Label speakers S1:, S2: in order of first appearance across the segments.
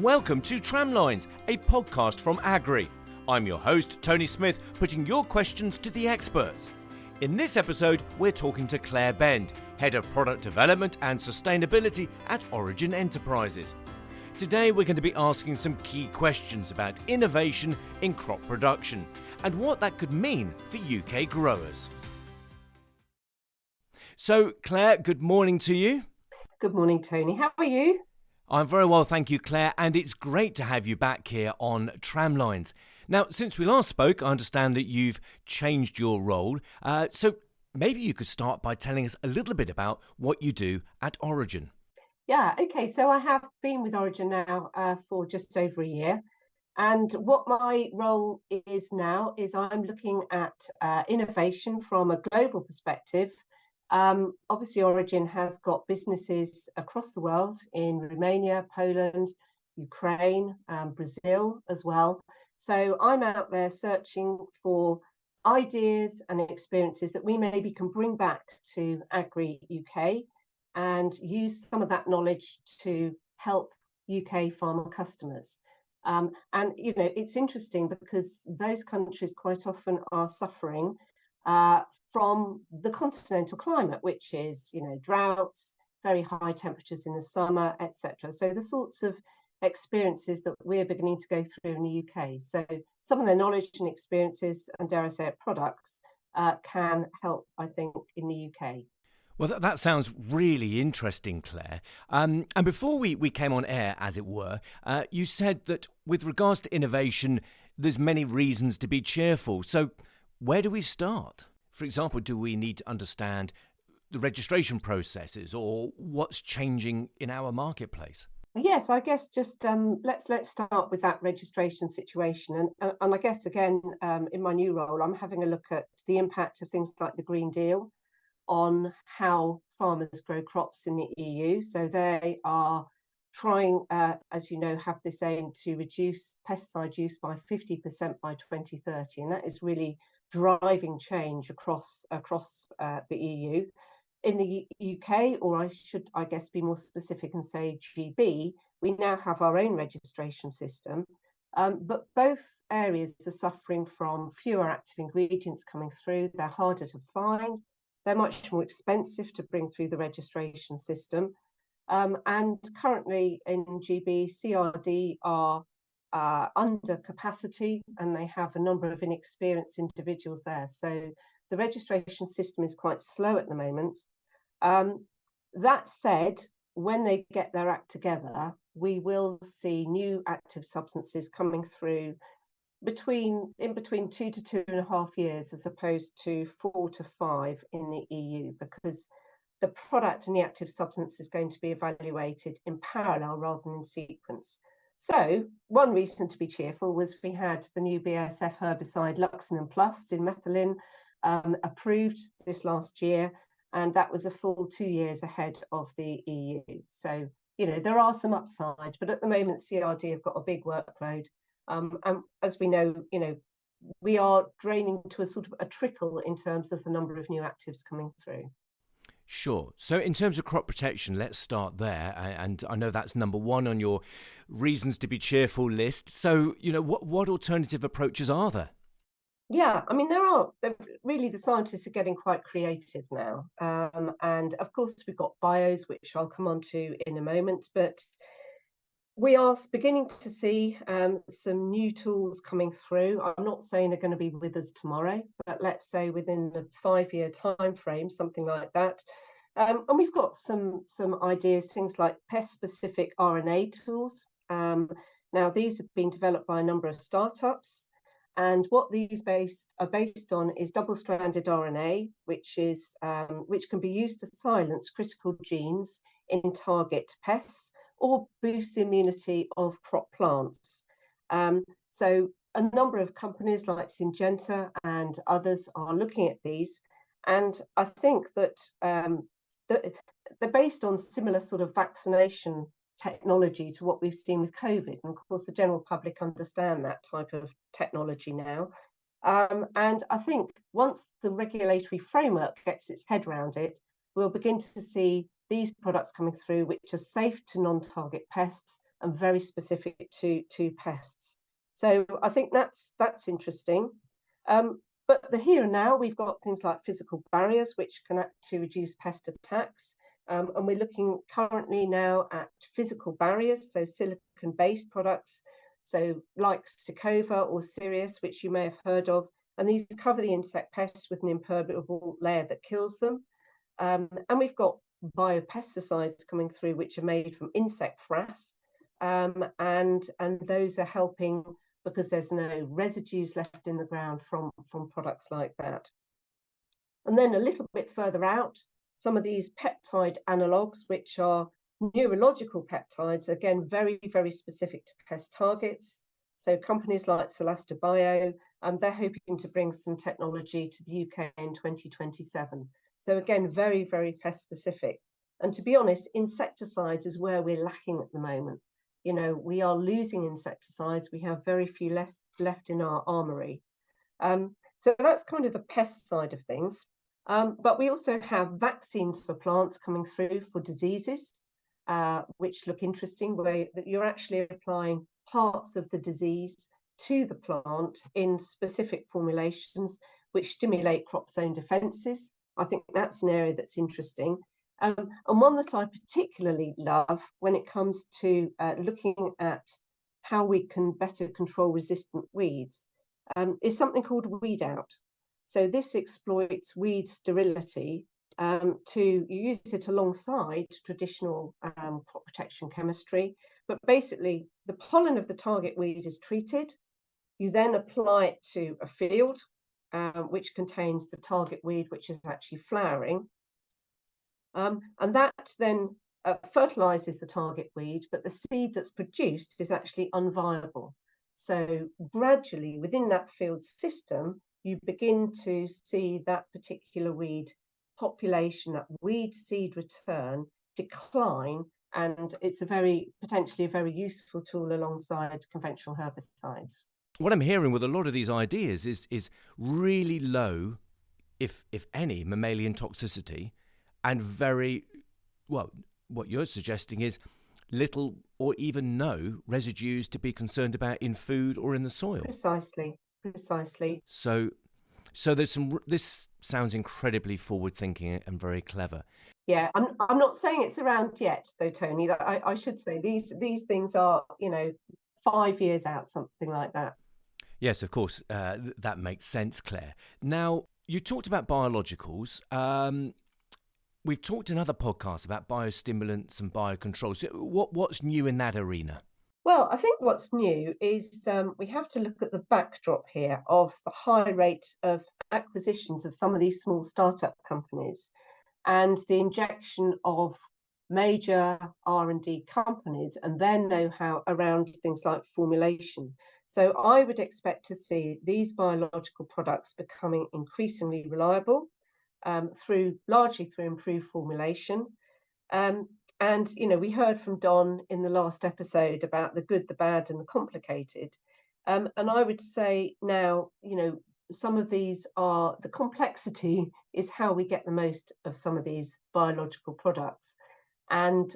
S1: welcome to Tramlines, a podcast from Agri. I'm your host, Tony Smith, putting your questions to the experts. In this episode, we're talking to Clare Bend, Head of Product Development and Sustainability at Origin Enterprises. Today, we're going to be asking some key questions about innovation in crop production and what that could mean for UK growers. So, Clare, good morning to you.
S2: Good morning, Tony. How are you?
S1: I'm very well, thank you, Clare, and it's great to have you back here on Tramlines. Now, since we last spoke, I understand that you've changed your role, so maybe you could start by telling us a little bit about what you do at Origin.
S2: Yeah, okay. So I have been with Origin now for just over a year. And what my role is now is I'm looking at innovation from a global perspective. Obviously, Origin has got businesses across the world in Romania, Poland, Ukraine, Brazil as well. So I'm out there searching for ideas and experiences that we maybe can bring back to Agri UK and use some of that knowledge to help UK farmer customers. And, you know, it's interesting because those countries quite often are suffering from the continental climate, which is, you know, droughts, very high temperatures in the summer, etc. So the sorts of experiences that we're beginning to go through in the UK. So some of their knowledge and experiences, and dare I say it, products, can help, I think, in the UK.
S1: Well, that sounds really interesting, Clare. And before we came on air, as it were, you said that with regards to innovation, there's many reasons to be cheerful. So where do we start? For example, do we need to understand the registration processes or what's changing in our marketplace?
S2: Yes, I guess just let's start with that registration situation. And I guess, again, in my new role, I'm having a look at the impact of things like the Green Deal on how farmers grow crops in the EU. So they are trying, as you know, have this aim to reduce pesticide use by 50% by 2030. And that is really driving change across the EU. In the UK, or I should, I guess, be more specific and say GB, we now have our own registration system. But both areas are suffering from fewer active ingredients coming through. They're harder to find. They're much more expensive to bring through the registration system. And currently in GB, CRD are under capacity and they have a number of inexperienced individuals there. So the registration system is quite slow at the moment. That said, when they get their act together, we will see new active substances coming through in between 2 to 2.5 years, as opposed to 4 to 5 in the EU, because the product and the active substance is going to be evaluated in parallel rather than in sequence. So one reason to be cheerful was we had the new BASF herbicide Luxinen Plus in methylene approved this last year, and that was a full 2 years ahead of the EU. So, you know, there are some upsides, but at the moment CRD have got a big workload. And as we know, you know, we are draining to a sort of a trickle in terms of the number of new actives coming through.
S1: Sure. So in terms of crop protection, let's start there. And I know that's number one on your reasons to be cheerful list. So, you know, what alternative approaches are there?
S2: Yeah, I mean, really, the scientists are getting quite creative now. And of course, we've got bios, which I'll come on to in a moment. But we are beginning to see some new tools coming through. I'm not saying they're going to be with us tomorrow, but let's say within the 5-year time frame, something like that. And we've got some ideas, things like pest-specific RNA tools. Now, these have been developed by a number of startups. And what these are based on is double-stranded RNA, which can be used to silence critical genes in target pests or boost the immunity of crop plants. So a number of companies like Syngenta and others are looking at these. And I think that they're based on similar sort of vaccination technology to what we've seen with COVID. And of course, the general public understand that type of technology now. And I think once the regulatory framework gets its head around it, we'll begin to see these products coming through, which are safe to non-target pests, and very specific to pests. So I think that's interesting. But the here and now, we've got things like physical barriers, which can act to reduce pest attacks. And we're looking currently now at physical barriers, so silicon-based products, so like Secova or Sirius, which you may have heard of. And these cover the insect pests with an impermeable layer that kills them. And we've got biopesticides coming through, which are made from insect frass. And those are helping because there's no residues left in the ground from products like that. And then a little bit further out, some of these peptide analogues, which are neurological peptides, again, very, very specific to pest targets. So companies like Solasta Bio, they're hoping to bring some technology to the UK in 2027. So again, very, very pest specific. And to be honest, insecticides is where we're lacking at the moment. You know, we are losing insecticides. We have very few left in our armory. So that's kind of the pest side of things. But we also have vaccines for plants coming through for diseases, which look interesting, where you're actually applying parts of the disease to the plant in specific formulations, which stimulate crop zone defenses. I think that's an area that's interesting. And one that I particularly love when it comes to looking at how we can better control resistant weeds is something called weed out. So this exploits weed sterility to use it alongside traditional crop protection chemistry. But basically, the pollen of the target weed is treated. You then apply it to a field which contains the target weed, which is actually flowering. And that then fertilizes the target weed, but the seed that's produced is actually unviable. So gradually within that field system, you begin to see that particular weed population, that weed seed return decline, and it's potentially a very useful tool alongside conventional herbicides.
S1: What I'm hearing with a lot of these ideas is really low, if any, mammalian toxicity, and very, well, what you're suggesting is little or even no residues to be concerned about in food or in the soil.
S2: Precisely.
S1: So there's some. This sounds incredibly forward-thinking and very clever.
S2: Yeah, I'm not saying it's around yet, though, Tony. That I should say these things are, 5 years out, something like that.
S1: Yes, of course, that makes sense, Claire. Now, you talked about biologicals. We've talked in other podcasts about biostimulants and biocontrols. So what's new in that arena?
S2: Well, I think what's new is we have to look at the backdrop here of the high rate of acquisitions of some of these small startup companies and the injection of major R&D companies and their know-how around things like formulation. So I would expect to see these biological products becoming increasingly reliable largely through improved formulation. And, we heard from Don in the last episode about the good, the bad, and the complicated. And I would say now, some of these are, the complexity is how we get the most of some of these biological products. And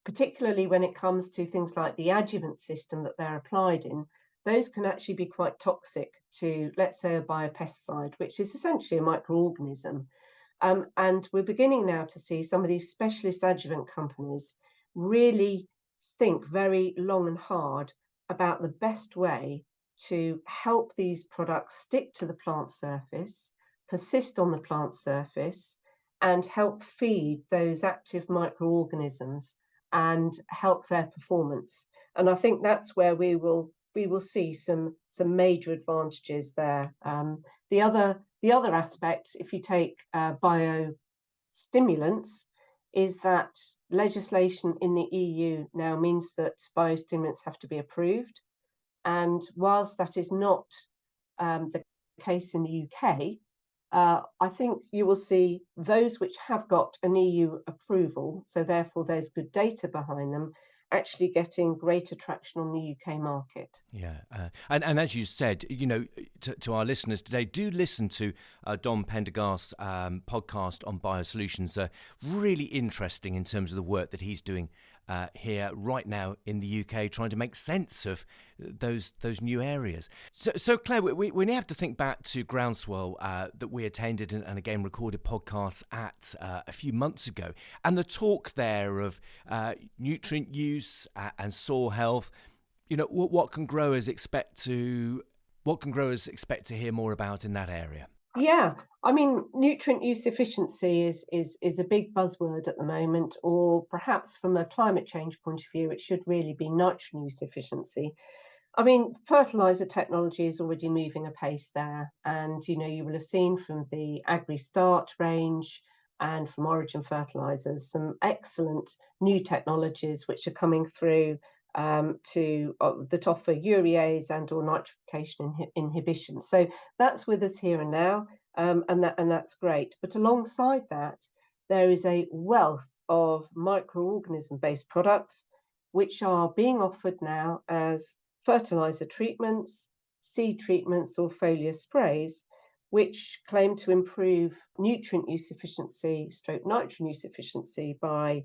S2: particularly when it comes to things like the adjuvant system that they're applied in, those can actually be quite toxic to, let's say, a biopesticide, which is essentially a microorganism. And we're beginning now to see some of these specialist adjuvant companies really think very long and hard about the best way to help these products stick to the plant surface, persist on the plant surface, and help feed those active microorganisms and help their performance. And I think that's where we will see some major advantages there. The other aspect, if you take biostimulants, is that legislation in the EU now means that biostimulants have to be approved. And whilst that is not the case in the UK, I think you will see those which have got an EU approval, so therefore there's good data behind them, actually getting greater traction on the UK market.
S1: Yeah, and as you said, to our listeners today, do listen to Don Pendergast's podcast on biosolutions. Really interesting in terms of the work that he's doing here right now in the UK, trying to make sense of those new areas. So Claire, we now have to think back to Groundswell that we attended and again recorded podcasts at a few months ago, and the talk there of nutrient use and soil health. You know, what can growers expect to hear more about in that area?
S2: Yeah, I mean, nutrient use efficiency is a big buzzword at the moment, or perhaps from a climate change point of view, it should really be nitrogen use efficiency. I mean, fertilizer technology is already moving apace there, and you will have seen from the Agri Start range and from Origin Fertilizers some excellent new technologies which are coming through that offer urease and or nitrification inhibition. So that's with us here and now, and that's great. But alongside that, there is a wealth of microorganism-based products which are being offered now as fertilizer treatments, seed treatments, or foliar sprays, which claim to improve nutrient use efficiency, stroke nitrogen use efficiency by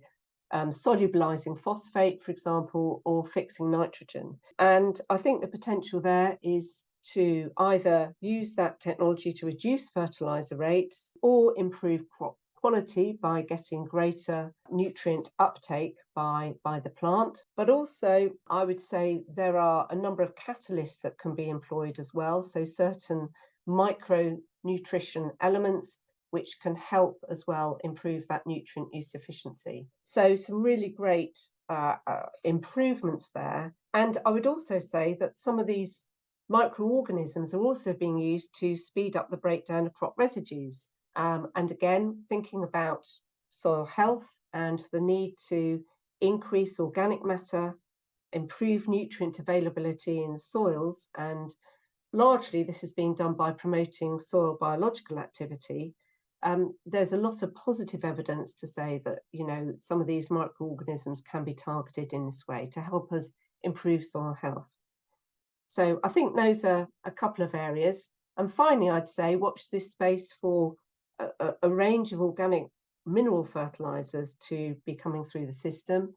S2: solubilizing phosphate, for example, or fixing nitrogen. And I think the potential there is to either use that technology to reduce fertilizer rates or improve crop quality by getting greater nutrient uptake by the plant. But also, I would say there are a number of catalysts that can be employed as well. So certain micronutrition elements which can help as well improve that nutrient use efficiency. So some really great improvements there. And I would also say that some of these microorganisms are also being used to speed up the breakdown of crop residues. And again, thinking about soil health and the need to increase organic matter, improve nutrient availability in soils, and largely this is being done by promoting soil biological activity. There's a lot of positive evidence to say that, some of these microorganisms can be targeted in this way to help us improve soil health. So I think those are a couple of areas. And finally, I'd say watch this space for a range of organic mineral fertilizers to be coming through the system,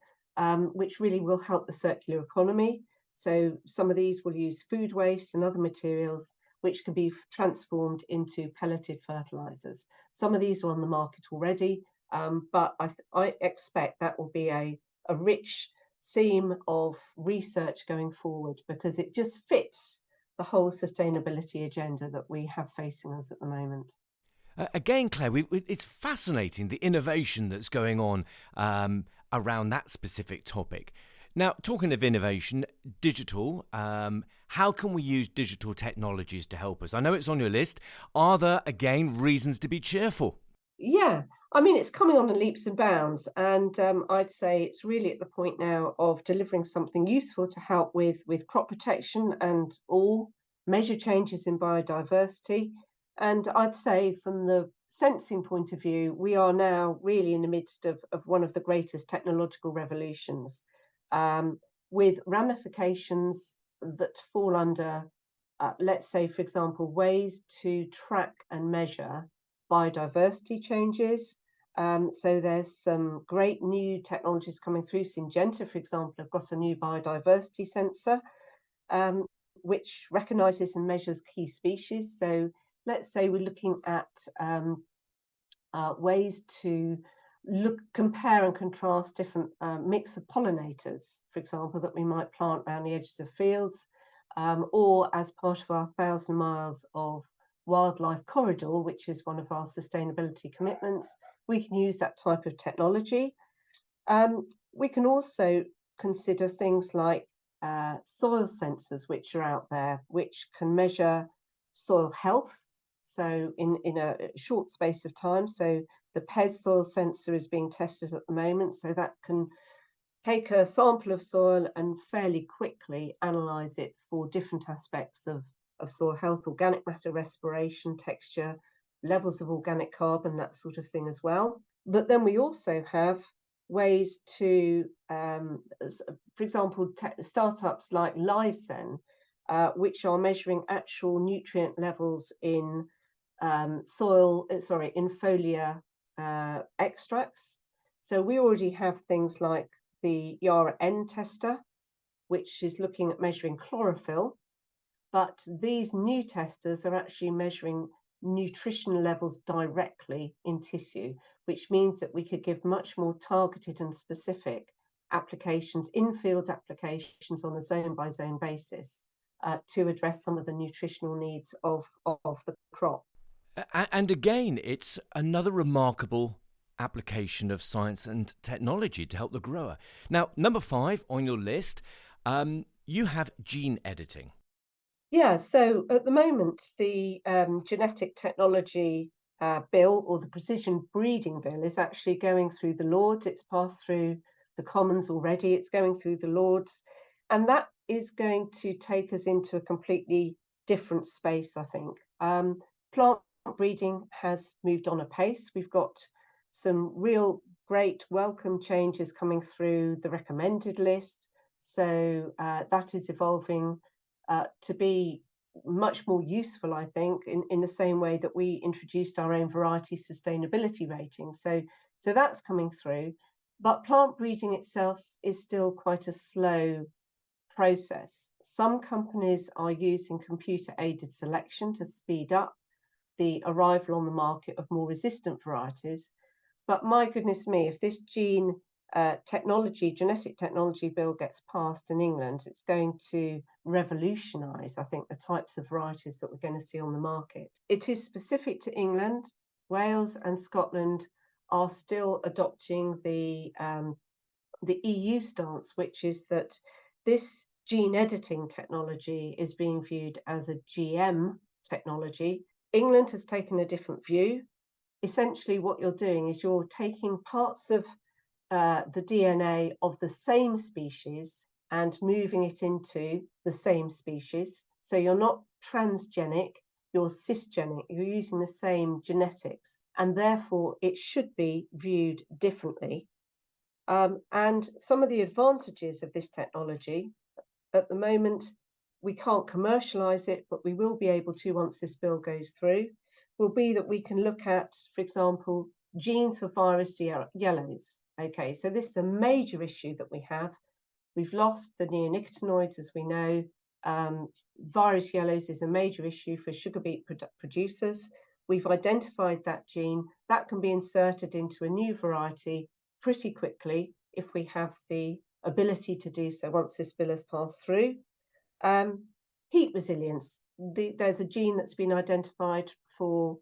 S2: which really will help the circular economy. So some of these will use food waste and other materials which can be transformed into pelleted fertilizers. Some of these are on the market already, but I expect that will be a rich seam of research going forward, because it just fits the whole sustainability agenda that we have facing us at the moment.
S1: Again, Claire, it's fascinating the innovation that's going on around that specific topic. Now, talking of innovation, digital, how can we use digital technologies to help us? I know it's on your list. Are there, again, reasons to be cheerful?
S2: Yeah, I mean, it's coming on in leaps and bounds. And I'd say it's really at the point now of delivering something useful to help with crop protection and all measure changes in biodiversity. And I'd say from the sensing point of view, we are now really in the midst of one of the greatest technological revolutions, with ramifications that fall under, let's say, for example, ways to track and measure biodiversity changes. So there's some great new technologies coming through. Syngenta, for example, have got a new biodiversity sensor, which recognises and measures key species. So let's say we're looking at ways to compare and contrast different mix of pollinators, for example, that we might plant around the edges of fields, or as part of our 1,000 miles of wildlife corridor, which is one of our sustainability commitments. We can use that type of technology. We can also consider things like soil sensors, which are out there, which can measure soil health. So in a short space of time. So the PES soil sensor is being tested at the moment. So that can take a sample of soil and fairly quickly analyze it for different aspects of soil health, organic matter respiration, texture, levels of organic carbon, that sort of thing as well. But then we also have ways to, for example, startups like LiveSen, which are measuring actual nutrient levels in in foliar extracts. So we already have things like the Yara N tester, which is looking at measuring chlorophyll. But these new testers are actually measuring nutrition levels directly in tissue, which means that we could give much more targeted and specific applications, in-field applications on a zone-by-zone basis to address some of the nutritional needs of the crop.
S1: And again, it's another remarkable application of science and technology to help the grower. Now, number 5 on your list, you have gene editing.
S2: Yeah, so at the moment, the genetic technology bill, or the precision breeding bill, is actually going through the Lords. It's passed through the Commons already. It's going through the Lords. And that is going to take us into a completely different space, I think. Plant breeding has moved on apace. We've got some real great welcome changes coming through the recommended list. So that is evolving to be much more useful, I think, in the same way that we introduced our own variety sustainability rating. So that's coming through. But plant breeding itself is still quite a slow process. Some companies are using computer-aided selection to speed up the arrival on the market of more resistant varieties. But my goodness me, if this genetic technology bill gets passed in England, it's going to revolutionise, I think, the types of varieties that we're going to see on the market. It is specific to England. Wales and Scotland are still adopting the EU stance, which is that this gene editing technology is being viewed as a GM technology. England has taken a different view. Essentially, what you're doing is you're taking parts of the DNA of the same species and moving it into the same species. So you're not transgenic, you're cisgenic, you're using the same genetics, and therefore it should be viewed differently. And some of the advantages of this technology, at the moment, we can't commercialise it, but we will be able to once this bill goes through, will be that we can look at, for example, genes for virus yellows. Okay, so this is a major issue that we have. We've lost the neonicotinoids, as we know. Virus yellows is a major issue for sugar beet producers. We've identified that gene that can be inserted into a new variety pretty quickly if we have the ability to do so once this bill has passed through. Heat resilience. There's a gene that's been identified for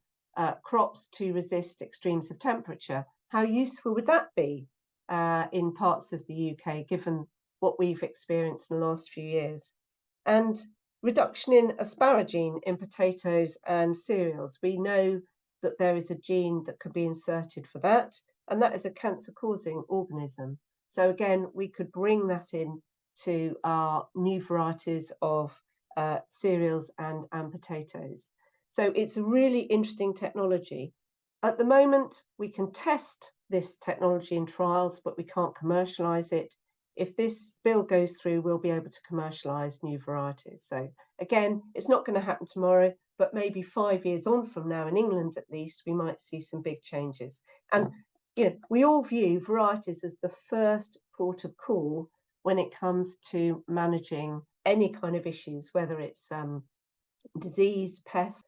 S2: crops to resist extremes of temperature. How useful would that be in parts of the UK, given what we've experienced in the last few years? And reduction in asparagine in potatoes and cereals. We know that there is a gene that could be inserted for that, and that is a cancer-causing organism. So again, we could bring that in to our new varieties of cereals and potatoes. So it's a really interesting technology. At the moment, we can test this technology in trials, but we can't commercialise it. If this bill goes through, we'll be able to commercialise new varieties. So again, it's not going to happen tomorrow, but maybe 5 years on from now, in England at least, we might see some big changes. And we all view varieties as the first port of call when it comes to managing any kind of issues, whether it's disease, pests,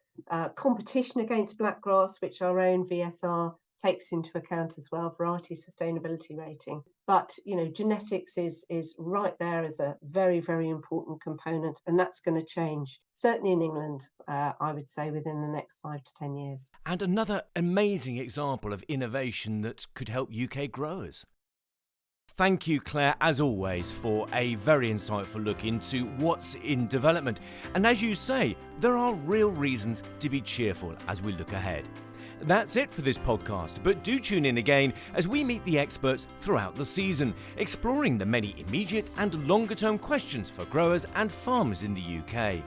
S2: competition against blackgrass, which our own VSR takes into account as well, variety sustainability rating. But genetics is right there as a very, very important component, and that's going to change, certainly in England, I would say, within the next 5 to 10 years.
S1: And another amazing example of innovation that could help UK growers. Thank you, Claire, as always, for a very insightful look into what's in development. And as you say, there are real reasons to be cheerful as we look ahead. That's it for this podcast, but do tune in again as we meet the experts throughout the season, exploring the many immediate and longer-term questions for growers and farmers in the UK.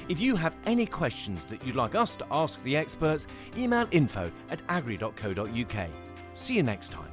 S1: If you have any questions that you'd like us to ask the experts, email info@agri.co.uk. See you next time.